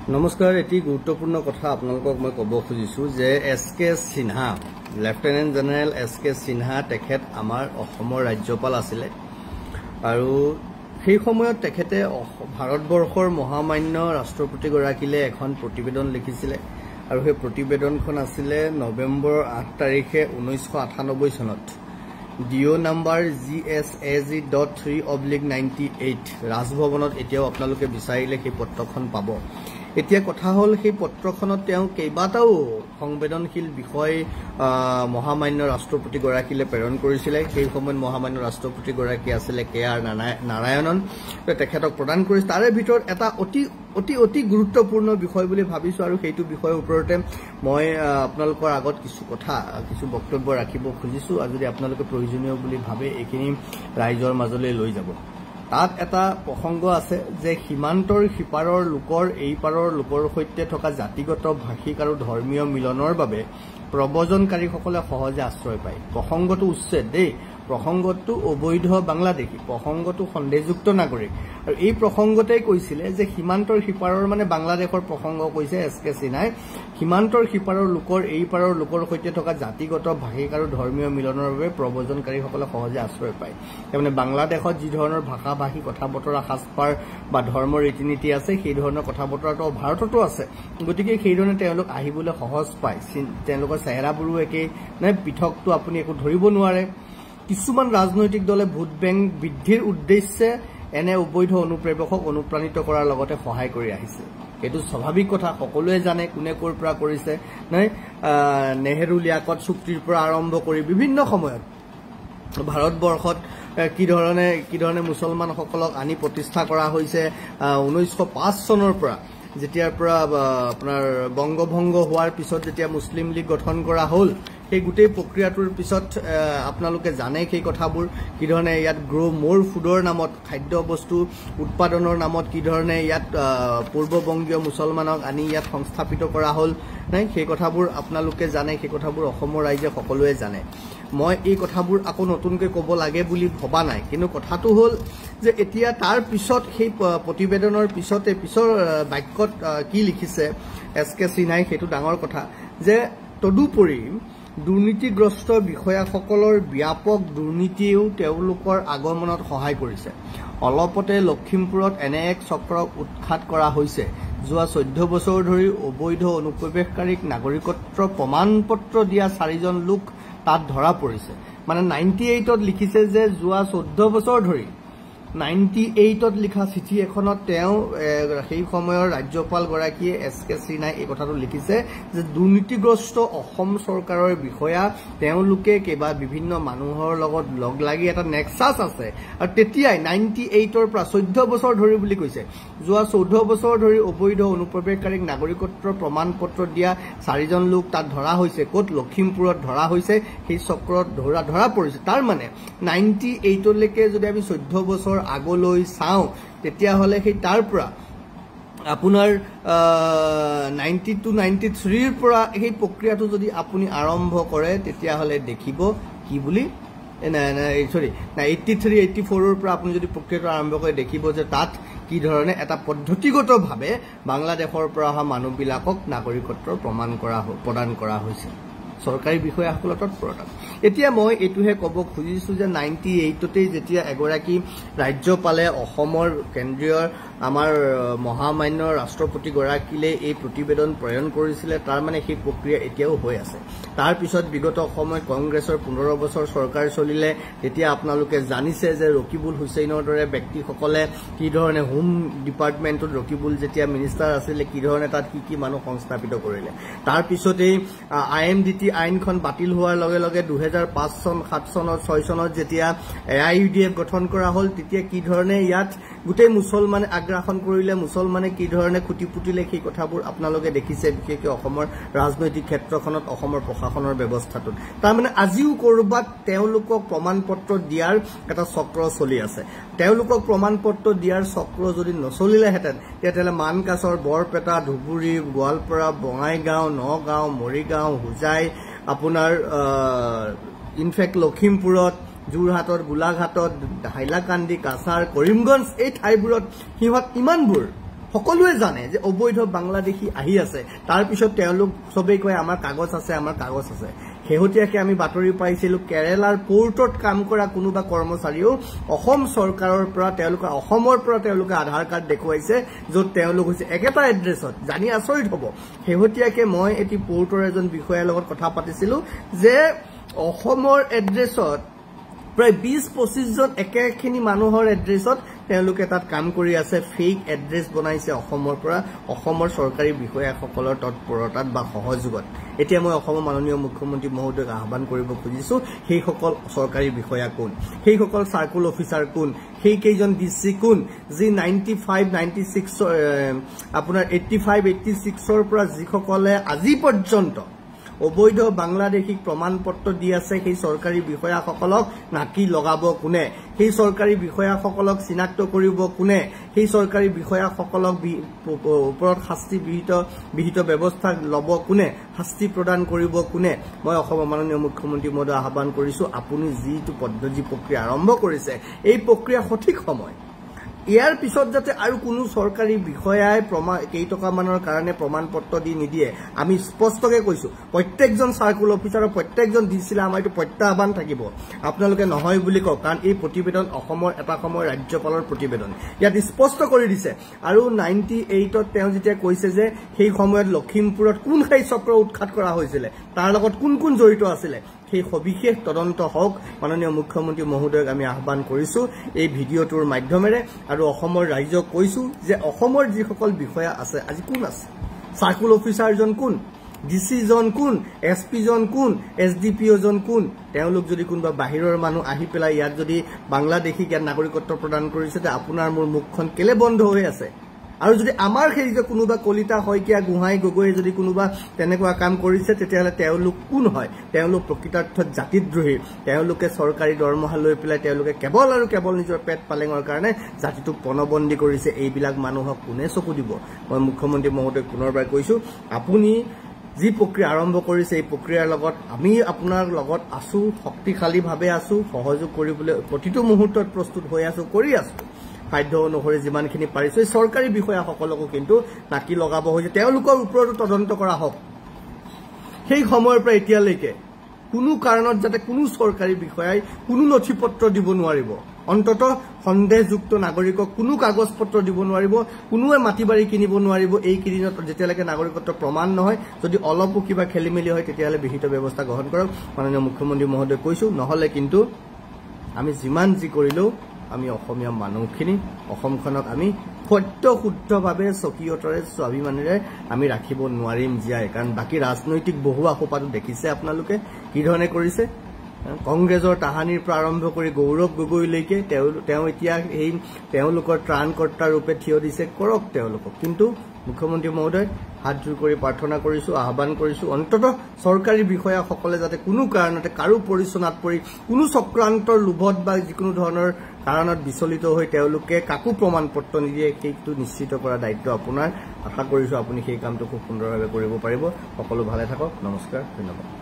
নমস্কাৰ এটি গুৰুত্বপূৰ্ণ কথা আপোনালোকক মই ক'ব খুজিছো যে এছ.কে. Sinha lieutenant general এছ.কে. সিনহা তেখেত আমাৰ অসমৰ ৰাজ্যপাল আছিল আৰু সেই সময়ত তেখেতে ভাৰতবৰ্ষৰ মহামান্য ৰাষ্ট্ৰপতিগৰাকীলে এখন প্ৰতিবেদন লিখিছিল আৰু সেই প্ৰতিবেদনখন আছিল নৱেম্বৰ 8 তাৰিখে 1998 চনত ডিঅ নাম্বাৰ GSAG.3/98 ৰাজভৱনত এতিয়াও আপোনালোকে বিচাৰিলে সেই পত্ৰখন পাব। এতিয়া কথা হল সেই পত্ৰখনত তেওঁ কেইবাটাও সংবেদনশীল বিষয় মহামান্য ৰাষ্ট্ৰপতিগৰাকীলে প্ৰেৰণ কৰিছিল। সেই সময়ত মহামান্য ৰাষ্ট্ৰপতিগৰাকী আছিল KR নাৰায়ণন। তেখেতক প্ৰদান কৰিছিল। তাৰে ভিতৰত এটা অতি গুৰুত্বপূৰ্ণ বিষয় বুলি ভাবিছো আৰু সেইটো বিষয়ৰ ওপৰতে মই আপোনালোকৰ আগত কিছু বক্তব্য ৰাখিব খুজিছো আৰু যদি আপোনালোকে প্ৰয়োজনীয় বুলি ভাবে এইখিনি ৰাইজৰ মাজলৈ লৈ যাব। তাত এটা প্ৰসংগ আছে যে সীমান্তৰ সিপাৰৰ লোকৰ এই পাৰৰ লোকৰ সৈতে থকা জাতিগত ভাষিক আৰু ধৰ্মীয় মিলনৰ বাবে প্ৰব্ৰজনকাৰীসকলে সহজে আশ্ৰয় পায়। প্ৰসংগটো উচ্ছেদ দেই, প্ৰসংগটো অবৈধ বাংলাদেশী, প্ৰসংগটো সন্দেহযুক্ত নাগৰিক আৰু এই প্ৰসংগতে কৈছিলে যে সীমান্তৰ সিপাৰৰ মানে বাংলাদেশৰ প্ৰসংগ কৈছে এছ.কে. সিনহাই সীমান্তৰ সিপাৰৰ লোকৰ এই পাৰৰ লোকৰ সৈতে থকা জাতিগত ভাষিক আৰু ধৰ্মীয় মিলনৰ বাবে প্ৰব্ৰজনকাৰীসকলে সহজে আশ্ৰয় পায়। তাৰমানে বাংলাদেশত যি ধৰণৰ ভাষা ভাষী কথা বতৰা সাজপাৰ বা ধৰ্মৰ ৰীতি নীতি আছে সেই ধৰণৰ কথা বতৰাটো ভাৰততো আছে। গতিকে সেই ধৰণে তেওঁলোক আহিবলৈ সহজ পায়। তেওঁলোকৰ চেহেৰাবোৰো একেই নাই, পৃথকটো আপুনি একো ধৰিব নোৱাৰে। কিছুমান ৰাজনৈতিক দলে ভোট বেংক বৃদ্ধিৰ উদ্দেশ্যে এনে অবৈধ অনুপ্ৰৱেশক অনুপ্ৰাণিত কৰাৰ লগতে সহায় কৰি আহিছে। এইটো স্বাভাৱিক কথা, সকলোৱে জানে কোনে ক'ৰ পৰা কৰিছে। নাই নেহেৰু লিয়াকত চুক্তিৰ পৰা আৰম্ভ কৰি বিভিন্ন সময়ত ভাৰতবৰ্ষত কি ধৰণে মুছলমানসকলক আনি প্ৰতিষ্ঠা কৰা হৈছে। 1905 চনৰ পৰা যেতিয়াৰ পৰা আপোনাৰ বংগভংগ হোৱাৰ পিছত যেতিয়া মুছলিম লীগ গঠন কৰা হ'ল, সেই গোটেই প্ৰক্ৰিয়াটোৰ পিছত আপোনালোকে জানে সেই কথাবোৰ কি ধৰণে ইয়াত মোৰ ফুডৰ নামত খাদ্য বস্তু উৎপাদনৰ নামত কি ধৰণে ইয়াত পূৰ্ববংগীয় মুছলমানক আনি ইয়াত সংস্থাপিত কৰা হ'ল। নাই সেই কথাবোৰ আপোনালোকে জানে, সেই কথাবোৰ অসমৰ ৰাইজে সকলোৱে জানে। মই এই কথাবোৰ আকৌ নতুনকৈ ক'ব লাগে বুলি ভবা নাই, কিন্তু কথাটো হ'ল যে এতিয়া তাৰ পিছত সেই প্ৰতিবেদনৰ পিছৰ বাক্যত কি লিখিছে এছ.কে. সিনহাই সেইটো ডাঙৰ কথা যে তদুপৰি দুৰ্নীতিগ্ৰস্ত বিষয়াসকলৰ ব্যাপক দুৰ্নীতিয়েও তেওঁলোকৰ আগমনত সহায় কৰিছে। অলপতে লখিমপুৰত এনে এক চক্ৰক উৎখাত কৰা হৈছে। যোৱা 14 বছৰ ধৰি অবৈধ অনুপ্ৰৱেশকাৰীক নাগৰিকত্ব প্ৰমাণপত্ৰ দিয়া 4জন লোক তাত ধৰা পৰিছে। মানে 98ত লিখিছে যে যোৱা 14 বছৰ ধৰি 98ত লিখা চিঠি এখনত তেওঁ সেই সময়ৰ ৰাজ্যপালগৰাকীয়ে এছ.কে. সিনহাই এই কথাটো লিখিছে যে দুৰ্নীতিগ্ৰস্ত অসম চৰকাৰৰ বিষয়া তেওঁলোকে বিভিন্ন মানুহৰ লগত লগ লাগি এটা নেক্সাছ আছে আৰু তেতিয়াই 98ৰ পৰা 14 বছৰ ধৰি বুলি কৈছে। যোৱা 14 বছৰ ধৰি অবৈধ অনুপ্ৰৱেশকাৰীক নাগৰিকত্বৰ প্ৰমাণপত্ৰ দিয়া 4জন লোক তাত ধৰা হৈছে। ক'ত? লখিমপুৰত ধৰা হৈছে। সেই চক্ৰত ধৰা পৰিছে। তাৰ মানে 98লৈকে যদি আমি 14 বছৰ আগলৈ চাওঁ তেতিয়াহ'লে সেই তাৰ পৰা আপোনাৰ 92-93ৰ পৰা সেই প্ৰক্ৰিয়াটো যদি আপুনি আৰম্ভ কৰে তেতিয়াহ'লে দেখিব কি বুলি 83-84ৰ পৰা আপুনি যদি প্ৰক্ৰিয়াটো আৰম্ভ কৰে দেখিব যে তাত কি ধৰণে এটা পদ্ধতিগতভাৱে বাংলাদেশৰ পৰা অহা মানুহবিলাকক নাগৰিকত্বৰ প্ৰদান কৰা হৈছে চৰকাৰী বিষয়াসকলৰ তৎপৰতাত। এতিয়া মই এইটোহে ক'ব খুজিছো যে 98তেই যেতিয়া এগৰাকী ৰাজ্যপালে অসমৰ কেন্দ্ৰীয় আমাৰ মহামান্য ৰাষ্ট্ৰপতিগৰাকীলে এই প্ৰতিবেদন প্ৰেৰণ কৰিছিলে, তাৰ মানে সেই প্ৰক্ৰিয়া এতিয়াও হৈ আছে। তাৰ পিছত বিগত সময়ত কংগ্ৰেছৰ 15 বছৰ চৰকাৰ চলিলে। তেতিয়া আপোনালোকে জানিছে যে ৰকিবুল হুছেইনৰ দৰে ব্যক্তিসকলে কি ধৰণে হোম ডিপাৰ্টমেণ্টত ৰকিবুল যেতিয়া মিনিষ্টাৰ আছিলে কি ধৰণে তাত কি মানুহ সংস্থাপিত কৰিলে। তাৰ পিছতেই IMDT আইনখন বাতিল হোৱাৰ লগে লগে 2005 চন 7 চনত 6 চনত যেতিয়া AIUDF গঠন কৰা হ'ল তেতিয়া কি ধৰণে ইয়াত গোটেই মুছলমানে আগ্ৰাসন কৰিলে, মুছলমানে কি ধৰণে খুটি পুতিলে সেই কথাবোৰ আপোনালোকে দেখিছে, বিশেষকৈ অসমৰ ৰাজনৈতিক ক্ষেত্ৰখনত অসমৰ প্ৰশাসনৰ ব্যৱস্থাটোত। তাৰমানে আজিও ক'ৰবাত তেওঁলোকক প্ৰমাণপত্ৰ দিয়াৰ এটা চক্ৰ চলি আছে। তেওঁলোকক প্ৰমাণপত্ৰ দিয়াৰ চক্ৰ যদি নচলিলেহেঁতেন তেতিয়াহ'লে মানকাছৰ বৰপেটা, ধুবুৰী, গোৱালপাৰা, বঙাইগাঁও, নগাঁও, মৰিগাঁও, হোজাই, আপোনাৰ ইনফেক্ট লখিমপুৰত, যোৰহাটত, গোলাঘাটত, হাইলাকান্দি, কাছাৰ, কৰিমগঞ্জ এই ঠাইবোৰত সিহঁত ইমানবোৰ সকলোৱে জানে যে অবৈধ বাংলাদেশী আহি আছে তাৰ পিছত তেওঁলোক সবেই কয় আমাৰ কাগজ আছে শেহতীয়াকৈ আমি বাতৰি পাইছিলো কেৰালাৰ পোৰ্টত কাম কৰা কোনোবা কৰ্মচাৰীও অসম চৰকাৰৰ পৰা তেওঁলোকে আধাৰ কাৰ্ড দেখুৱাইছে য'ত তেওঁলোক হৈছে একেটা এড্ৰেছত জানি আচৰিত হ'ব শেহতীয়াকৈ মই এটি পোৰ্টৰ এজন বিষয়াৰ লগত কথা পাতিছিলো যে অসমৰ এড্ৰেছত প্ৰায় 20-25 জন একেখিনি মানুহৰ এড্ৰেছত তেওঁলোকে তাত কাম কৰি আছে ফেক এড্ৰেছ বনাইছে অসমৰ চৰকাৰী বিষয়াসকলৰ তৎপৰতাত বা সহযোগত এতিয়া মই অসমৰ মাননীয় মুখ্যমন্ত্ৰী মহোদয়ক আহ্বান কৰিব খুজিছো সেইসকল চৰকাৰী বিষয়া কোন সেইসকল সাৰ্কুল অফিচাৰ কোন সেই কেইজন ডিসি কোন যি 95-96 আপোনাৰ 85-86 ৰ পৰা যিসকলে আজি পৰ্যন্ত অবৈধ বাংলাদেশীক প্ৰমাণপত্ৰ দি আছে সেই চৰকাৰী বিষয়াসকলক নাকি লগাব কোনে সেই চৰকাৰী বিষয়াসকলক চিনাক্ত কৰিব কোনে সেই চৰকাৰী বিষয়াসকলক ওপৰত শাস্তি বিহিত ব্যৱস্থা লব কোনে শাস্তি প্ৰদান কৰিব কোনে মই অসমৰ মাননীয় মুখ্যমন্ত্ৰী মহোদয় আহ্বান কৰিছো আপুনি যিটো পদ্ধতি প্ৰক্ৰিয়া আৰম্ভ কৰিছে এই প্ৰক্ৰিয়া সঠিক সময় ইয়াৰ পিছত যাতে আৰু কোনো চৰকাৰী বিষয়াই কেইটকামানৰ কাৰণে প্ৰমাণপত্ৰ দি নিদিয়ে আমি স্পষ্টকৈ কৈছো প্ৰত্যেকজন সাৰ্কুল অফিচাৰ প্ৰত্যেকজন ডিচিলে আমাৰ এইটো প্ৰত্যাহ্বান থাকিব আপোনালোকে নহয় বুলি কওক কাৰণ এই প্ৰতিবেদন অসমৰ এটা সময় ৰাজ্যপালৰ প্ৰতিবেদন ইয়াত স্পষ্ট কৰি দিছে আৰু 98ত তেওঁ যেতিয়া কৈছে যে সেই সময়ত লখিমপুৰত কোন খাই চক্ৰ উৎখাত কৰা হৈছিল তাৰ লগত কোন জড়িত আছিল সেই সবিশেষ তদন্ত হওক মাননীয় মুখ্যমন্ত্ৰী মহোদয়ক আমি আহ্বান কৰিছো এই ভিডিঅ'টোৰ মাধ্যমেৰে আৰু অসমৰ ৰাইজক কৈছো যে অসমৰ যিসকল বিষয়া আছে আজি কোন আছে সাৰ্কুল অফিচাৰজন কোন ডিসি জন কোন এসপি জন কোন এসডিপিও জন কোন তেওঁলোক যদি কোনবা বাহিৰৰ মানুহ আহি পেলাই ইয়াত যদি বাংলাদেশী জ্ঞান নাগৰিকত্ব প্ৰদান কৰিছে তে আপোনাৰ মোৰ মুখখন কেলে বন্ধ হৈ আছে আৰু যদি আমাৰ সেই যে কোনোবা কলিতা হয়কিয়া গুহাই গগৈ যদি কোনোবা তেনেকুৱা কাম কৰিছে তেতিয়াহলে তেওঁলোক কোন হয় তেওঁলোক প্ৰকৃতাৰ্থত জাতিদ্ৰোহী তেওঁলোকে চৰকাৰী দৰমহা লৈ পেলাই তেওঁলোকে কেৱল আৰু কেৱল নিজৰ পেট পালেঙৰ কাৰণে জাতিটোক পণবন্দী কৰিছে এইবিলাক মানুহক কোনে চকু দিব মই মুখ্যমন্ত্ৰী মহোদয় পুনৰবাৰ কৈছো আপুনি যি প্ৰক্ৰিয়া আৰম্ভ কৰিছে এই প্ৰক্ৰিয়াৰ লগত আমি আপোনাৰ লগত আছো শক্তিশালীভাৱে আছো সহযোগ কৰিবলৈ প্ৰতিটো মুহূৰ্তত প্ৰস্তুত হৈ আছো কৰি আছো সাধ্য অনুসৰি যিমানখিনি পাৰিছো চৰকাৰী বিষয়াসকলকো কিন্তু নাকি লগাব হৈছে তেওঁলোকৰ ওপৰতো তদন্ত কৰা হওক সেই সময়ৰ পৰা এতিয়ালৈকে কোনো কাৰণত যাতে কোনো চৰকাৰী বিষয়াই কোনো নথিপত্ৰ দিব নোৱাৰিব অন্তত সন্দেহযুক্ত নাগৰিকক কোনো কাগজ পত্ৰ দিব নোৱাৰিব কোনোৱে মাটিবাৰী কিনিব নোৱাৰিব এই কিদিনত যেতিয়ালৈকে নাগৰিকত্ব প্ৰমাণ নহয় যদি অলপো কিবা খেলিমেলি হয় তেতিয়াহলে বিহিত ব্যৱস্থা গ্ৰহণ কৰক মাননীয় মুখ্যমন্ত্ৰী মহোদয় কৈছো নহলে কিন্তু আমি যিমান যি কৰিলেও আমি অসমীয়া মানুহখিনি অসমখনক আমি সত্য শুদ্ধভাৱে স্বকীয়তাৰে স্বাভিমানেৰে আমি ৰাখিব নোৱাৰিম জীয়াই কাৰণ বাকি ৰাজনৈতিক বহু আশোপাটো দেখিছে আপোনালোকে কি ধৰণে কৰিছে কংগ্ৰেছৰ তাহানিৰ পৰা আৰম্ভ কৰি গৌৰৱ গগৈলৈকে তেওঁ এতিয়া এই তেওঁলোকৰ ত্ৰাণকৰ্তা ৰূপে থিয় দিছে কৰক তেওঁলোকক কিন্তু মুখ্যমন্ত্ৰী মহোদয় হাত জোৰ কৰি প্ৰাৰ্থনা কৰিছো আহ্বান কৰিছো অন্তত চৰকাৰী বিষয়াসকলে যাতে কোনো কাৰণতে কাৰো পৰিচনাত পৰি কোনো চক্ৰান্তৰ লোভত বা যিকোনো ধৰণৰ কাৰণত বিচলিত হৈ তেওঁলোকে কাকো প্ৰমাণপত্ৰ নিদিয়ে সেইটো নিশ্চিত কৰা দায়িত্ব আপোনাৰ আশা কৰিছো আপুনি সেই কামটো খুব সুন্দৰভাৱে কৰিব পাৰিব সকলো ভালে থাকক নমস্কাৰ ধন্যবাদ